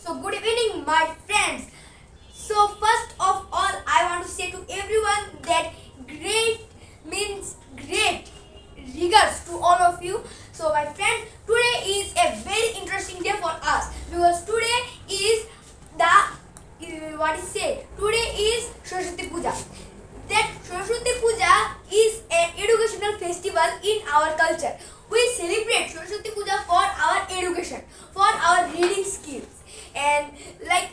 So good evening, my friends. So first of all, I want to say to everyone that great means great. Regards to all of you. So my friends, today is a very interesting day for us because today is Today is Saraswati Puja. That Saraswati Puja is an educational festival in our culture. We celebrate Saraswati Puja for our education, for our reading skills, and like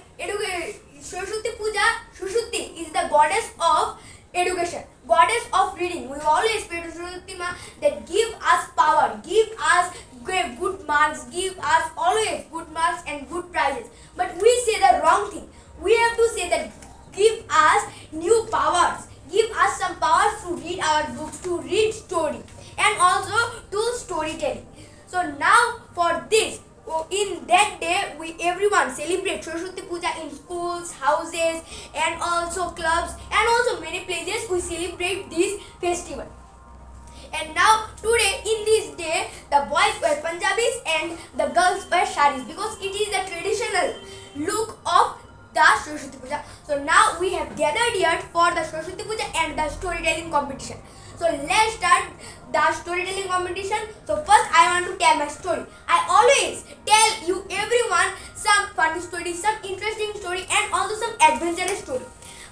Saraswati Puja, Saraswati is the goddess of education, goddess of reading. We always pray to Saraswati Ma that give us power, give us good marks, give us always good marks and good prizes. But we say the wrong thing. We have to say that give us new powers, give us some powers to read our books, to read story, and also to storytelling. So now for this, in that day, everyone celebrate Saraswati Puja in schools, houses, and also clubs, and also many places we celebrate this festival. And now today in this day, the boys wear Punjabis and the girls wear saris because it is the traditional look of the Saraswati Puja. So now we have gathered here for the Saraswati Puja and the storytelling competition. So let's start the storytelling competition. So first I want to tell my story. I always tell you everyone some funny story, some interesting story, and also some adventurous story.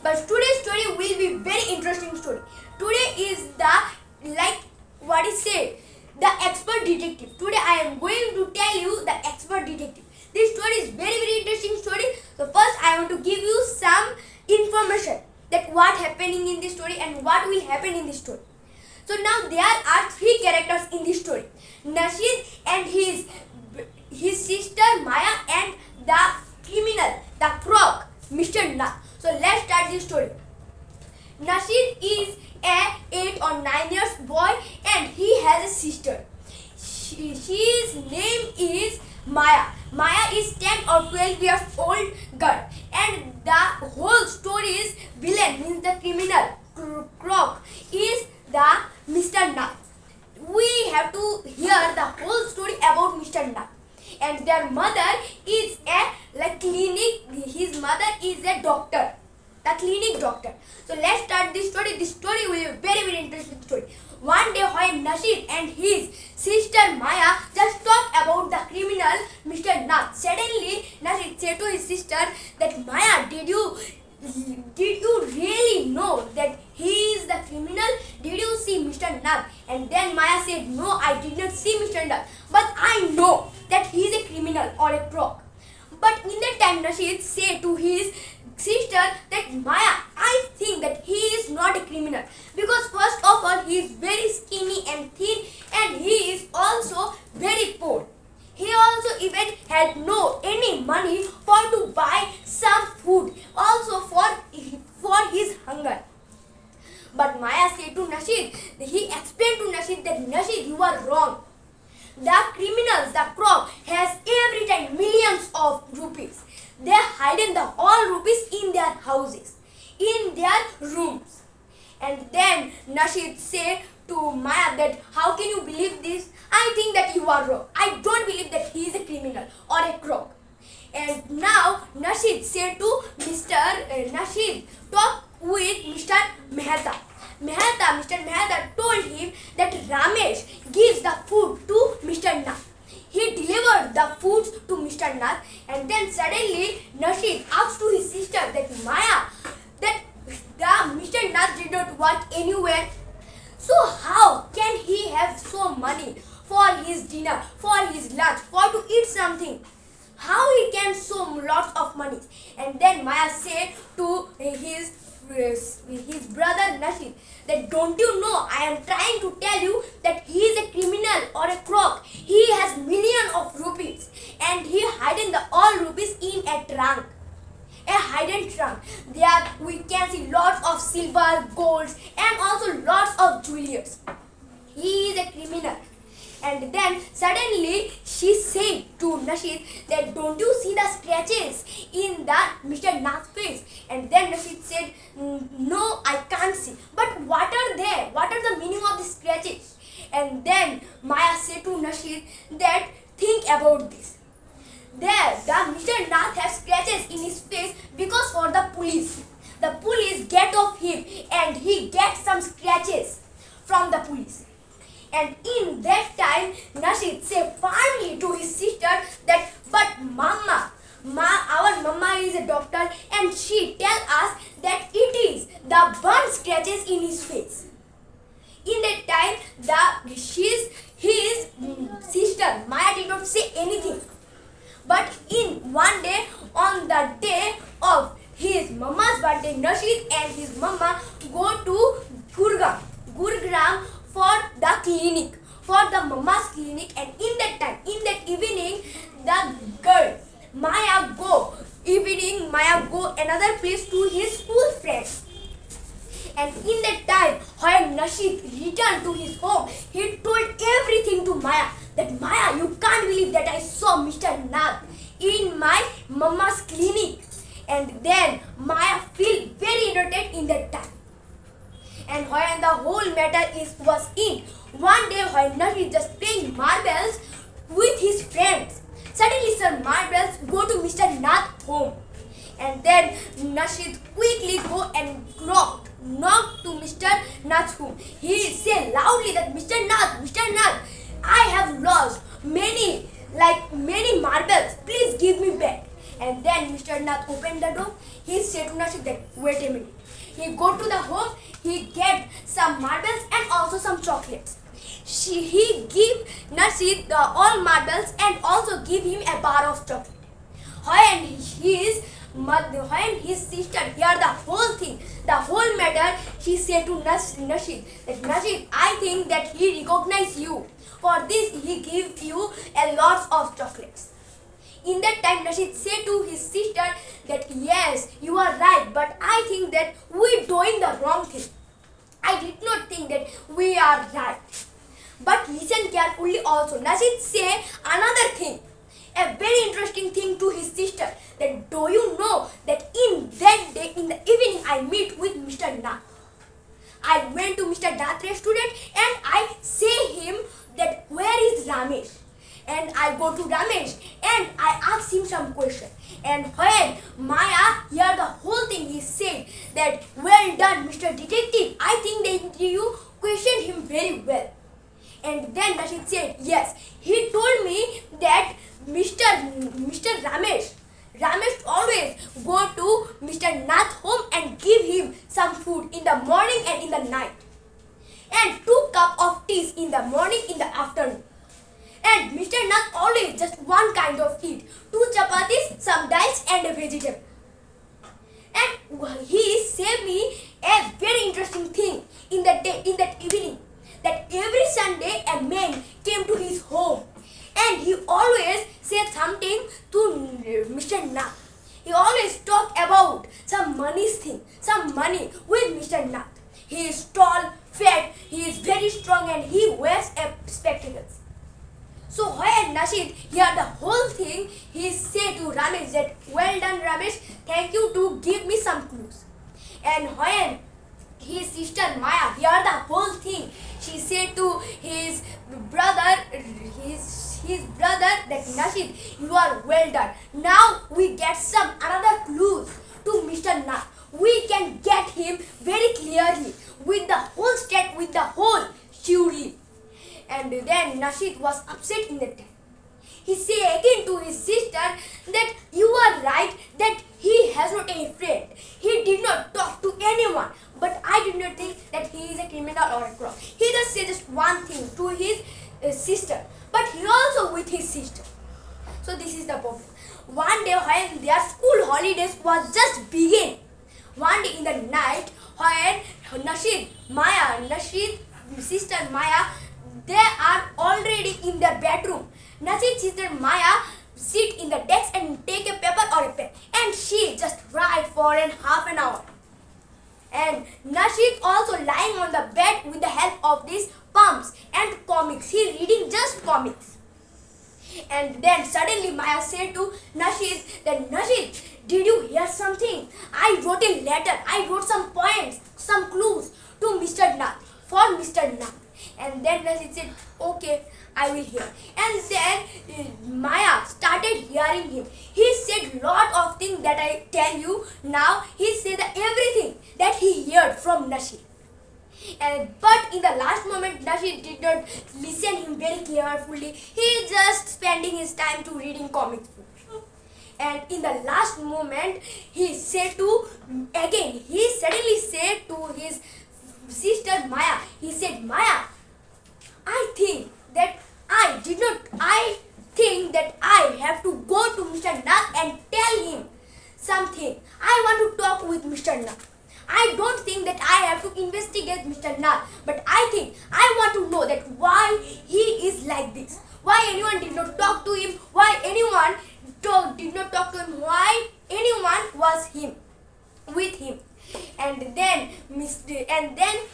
But today's story will be very interesting story. Today is the expert detective. Today I am going to tell you the expert detective. This story is very interesting story. So first I want to give you some information that what happening in this story and what will happen in this story. So now there are three characters in this story: Nashid and his sister Maya, and the criminal, the crook, Mr. Nath. So let's start this story. Nashid is a 8 or 9 years boy and he has a sister. His name is Maya. Maya is 10 or 12 years old girl, and the whole story's villain, means the criminal, crook, is the Mr. Nath. We have to hear the whole story about Mr. Nath. And their mother is his mother is a doctor, the clinic doctor. So let's start this story. This story will be a very interesting story. One day when Nashid and his sister Maya just talked about the criminal Mr. Nath, suddenly Nashid said to his sister that, Maya, did you really know that he is the criminal? Did you see Mr. Nath? And then Maya said, no, I did not see Mr. Nath, but I know that he is a criminal or a crook. But in that time, Nashid said to his sister that, Maya, I think that he is not a criminal because first of all he is very skinny and thin, and he is also very poor. He also even had no any money to buy some food, also for his hunger. But Maya said to Nashid, he explained to Nashid that, Nashid, you are wrong. The criminals, the crook, has every time millions of rupees. They hide the all rupees in their houses, in their rooms. And then Nashid said to Maya that, how can you believe this? I think that you are wrong. I don't believe that he is a criminal or a crook. And now Nashid said to Nashid talked with Mr. Mehta. Mr. Mehta told him that Ramesh gives the food to Mr. Nath. He delivered the foods to Mr. Nath, and then suddenly Nashid asked to his sister that, Maya, that Mr. Nath did not work anywhere. So how can he have so money for his dinner, for his lunch, for to eat something? How he can so lots of money? And then Maya said to his brother Nashid that, don't you know, I am trying to tell you that he is a criminal or a crook. He has millions of rupees and he hidden the all rupees in a trunk, a hidden trunk. There we can see lots of silver, golds, and also lots of jewelry. He is a criminal. And then suddenly she said to Nashid that, don't you see the scratches in the Mr. Nath's face? And then Nashid said, no, I can't see. But what are they? What are the meaning of the scratches? And then Maya said to Nashid that, think about this. There, the Mr. Nath has the burn scratches in his face. In that time, his sister Maya did not say anything. But in one day, on the day of his mama's birthday, Nashid and his mama go to Gurgaon for the clinic, for the mama's clinic. And in that evening, the girl Maya go another place to his school friends. And in that time, when Nashid returned to his home, he told everything to Maya. That Maya, you can't believe that I saw Mr. Nag in my mama's clinic. And then Maya feel very irritated in that time. And when the whole matter was in, one day when Nashid just playing marbles with his friends, suddenly some marbles go to Mr. Nag's home. And then Nashid quickly go and knock to Mr. Nag's home. He say loudly that Mr. Nag, I have lost many marbles. Please give me back. And then Mr. Nag opened the door. He said to Nashid that wait a minute. He go to the home. He get some marbles and also some chocolates. He give Nashid all marbles and also give him a bar of chocolate. When his sister heard the whole thing, the whole matter, she said to Nashid that Nashid, I think that he recognized you. For this, he give you a lot of chocolates. In that time, Nashid said to his sister that yes, you are right, but I think that we doing the wrong thing. I did not think that we are right. But listen carefully also. Nashid say another thing, a very interesting thing to his sister. That do you know that in that day, in the evening, I meet with Mr. Nag. I went to Mr. Nag's restaurant and I say him that where is Ramesh? And I go to Ramesh and I ask him some question. And when Maya heard the whole thing, he said that well done, Mr. Detective. I think that you questioned him very well. And then Nashid said, yes, he told me that Mr. Ramesh always go to Mr. Nag's home and give him some food in the morning and in the night. And 2 cups of tea in the morning, in the afternoon. And Mr. Nag always just one kind of eat. 2 chapatis, some dals and a vegetable. And he said me a very interesting thing in that evening. That every Sunday a man came to his home. And he always said something to Mr. Nag. He always talk about some money's thing, some money with Mr. Nag. He is tall, fat, he is very strong and he wears a spectacles. So when Nashid heard the whole thing, he said to Ramesh that well done Ramesh, thank you to give me some clues. And when his sister Maya heard the whole thing, she said to his brother that Nashid, you are well done. Now we get some another clues to Mr. Nag. We can get him very clearly with the whole state, with the whole surely. And then Nashid was upset in that time. He said again to his sister that you are right, that he has not any friend. He did not talk to anyone. But I did not think that he is a criminal or a crook. He just said just one thing to his sister. But he also with his sister. So this is the problem. One day when their school holidays was just begin. One day in the night when Nashid, sister Maya, they are already in their bedroom. Nashid's sister Maya sit in the desk and take a paper or a pen. And she just write for half an hour. And Nashid also lying on the bed with the help of these palms and comics. He reading just comics. And then suddenly Maya said to Nashid that Nashid, did you hear something? I wrote a letter. I wrote some points, some clues to Mr. Nag, for Mr. Nag. And then Nashid said, okay, I will hear. And then Maya started hearing him. He said lot of things that I tell you now. He said everything that he heard from Nashid. But in the last moment, Nashid did not listen him very carefully. He just spending his time to reading comic books. And in the last moment, he suddenly said to his sister Maya, he said, Maya, I think that I have to go to Mr. Nag and tell him something. I want to talk with Mr. Nag. I don't think that I have to investigate Mr. Nag, but I think I want to know that why he is like this. Why anyone did not talk to him, why anyone did not talk to him, why anyone was with him. And then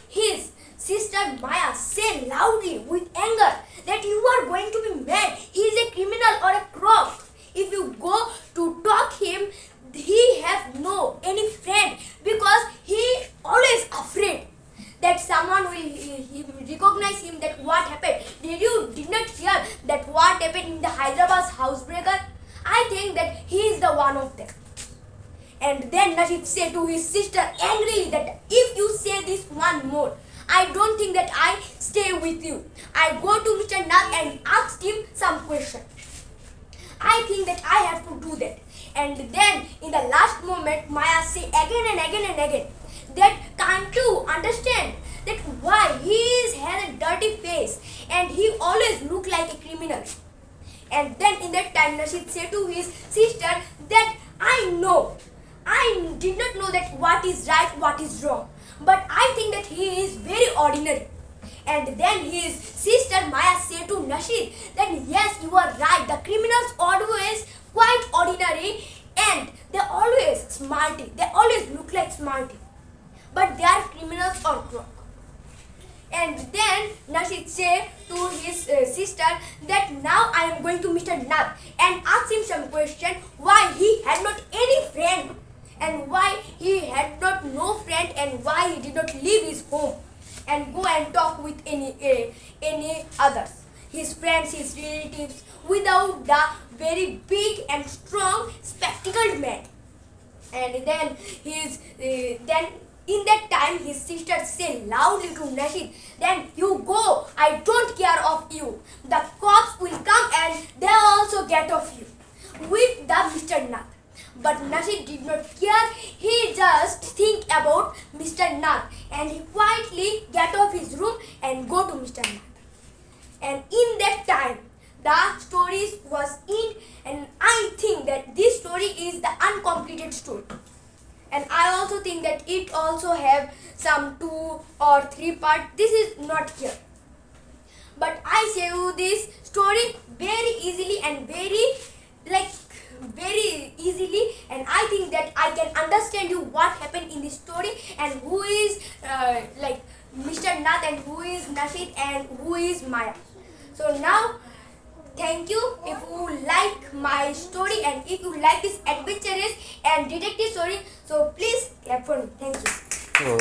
his sister Maya said loudly with anger that you are going to be mad. He is a criminal or a crook. If you go to talk him, he have no any friend because he always afraid that someone will recognize him. That what happened? Did not hear that what happened in the Hyderabad housebreaker? I think that he is the one of them. And then Nasheed said to his sister angrily that if you say this one more, I don't think that I stay with you. I go to Mr. Nag and ask him some question. I think that I have to do that. And then in the last moment, Maya say again and again and again that can't you understand that why he has a dirty face and he always look like a criminal. And then in that time, Nasheed said to his sister that I did not know that what is right, what is wrong. But I think that he is very ordinary. And then his sister Maya said to Nasheed that yes, you are right. The criminals always quite ordinary and they always smarty. They always look like smarty. But they are criminals or crook. And then Nasheed said to his sister that now I am going to Mr. Nag and ask him some question why he had not any friend and why he had not no friend and why he did not leave his home and go and talk with any others, his friends, his relatives, without the very big and strong spectacled man. And then in that time, his sister said loudly to Nasheed, then you go, I don't care of you. The cops will come and they also get of you with the Mr. Nag. But Nasheed did not care, he just think about Mr. Nag and he quietly get off his room and go to Mr. Nag. And in that time, the story was in, and I think that this story is the uncompleted story. And I also think that it also have some 2 or 3 parts. This is not here. But I say you this story very easily and very easily, and I think that I can understand you what happened in this story and who is Mr. Nag and who is Nasheed and who is Maya. So now, thank you if you like my story and if you like this adventurous and detective story. So please clap for me. Thank you.